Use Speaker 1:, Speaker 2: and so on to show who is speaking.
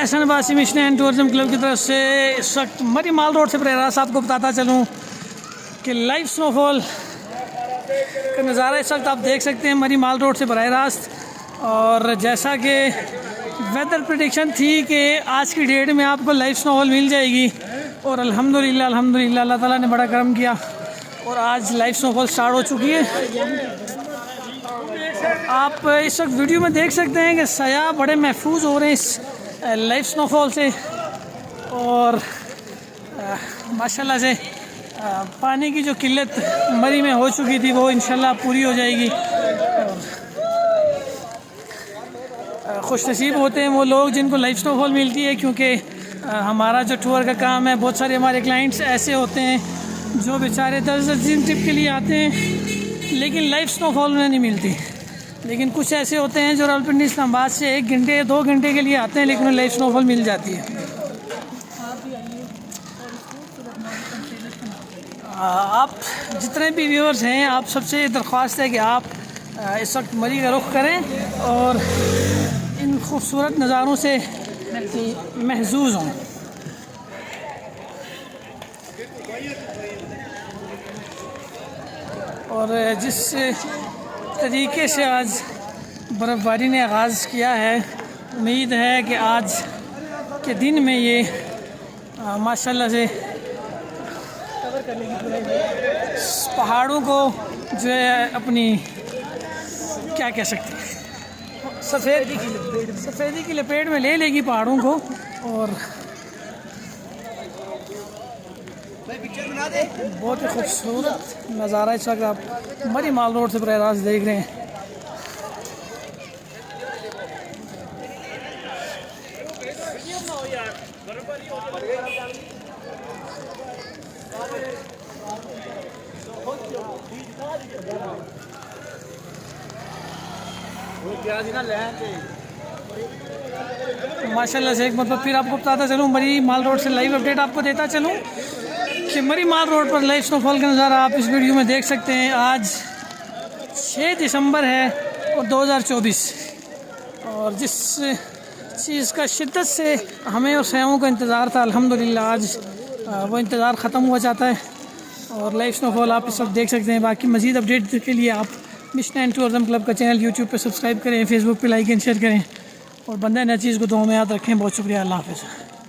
Speaker 1: एहसन बासी mission and tourism club की तरफ से इस वक्त मरी माल रोड से बरह रास्त आपको बताता चलूँ कि लाइव स्नोफॉल का नज़ारा इस वक्त आप देख सकते हैं मरी माल रोड से बरह रास्त। और जैसा कि वेदर प्रेडिक्शन थी कि आज की डेट में आपको लाइव स्नोफॉल मिल जाएगी और अल्हम्दुलिल्लाह अल्लाह ताला ने बड़ा करम किया और आज लाइव स्नोफॉल स्टार्ट हो चुकी है। आप इस वक्त वीडियो में देख सकते हैं कि सयाह बड़े महफूज हो रहे हैं इस लाइव स्नोफॉल से और माशाल्लाह से पानी की जो किल्लत मरी में हो चुकी थी वो इंशाल्लाह पूरी हो जाएगी। खुश नसीब होते हैं वो लोग जिनको लाइव स्नोफॉल मिलती है, क्योंकि हमारा जो टूर का काम है बहुत सारे हमारे क्लाइंट्स ऐसे होते हैं जो बेचारे 10 दिन ट्रिप के लिए आते हैं लेकिन लाइव स्नोफॉल उन्हें नहीं मिलती। लेकिन कुछ ऐसे होते हैं जो रावलपिंडी इस्लामाबाद से 1 घंटे 2 घंटे के लिए आते हैं लेकिन उन्हें लाइव स्नोफॉल मिल जाती है। आप जितने भी व्यूअर्स हैं आप सबसे दरख्वास्त है कि आप इस वक्त मरी का रुख करें और इन खूबसूरत नज़ारों से महजूज हों। और जिस तरीके से आज बर्फ़बारी ने आगाज़ किया है, उम्मीद है कि आज के दिन में ये माशाल्लाह से पहाड़ों को जो है अपनी क्या कह सकते हैं सफ़ेदी की लपेट में ले लेगी पहाड़ों को। और बहुत ही खूबसूरत नज़ारा इस वक्त आप मरी माल रोड से बरह रास्त देख रहे हैं। माशाल्लाह से एक मतलब फिर आपको बताता चलूँ मरी माल रोड से लाइव अपडेट आपको देता चलूँ कि मरी माल रोड पर लाइव स्नोफॉल का नज़ारा आप इस वीडियो में देख सकते हैं। आज 6 दिसंबर है और 2024 और जिस चीज़ का शिद्दत से हमें और सयाहों का इंतज़ार था अल्हम्दुलिल्लाह आज वो इंतज़ार ख़त्म हुआ जाता है और लाइव स्नोफॉल आप इस वक्त देख सकते हैं। बाकी मज़ीद अपडेट के लिए आप मिशन एंड टूरिज्म क्लब का चैनल यूट्यूब पे सब्सक्राइब करें, फेसबुक पे लाइक एंड शेयर करें और बंदा नई चीज़ को दुआ में याद रखें। बहुत शुक्रिया, अल्लाह हाफ़िज़।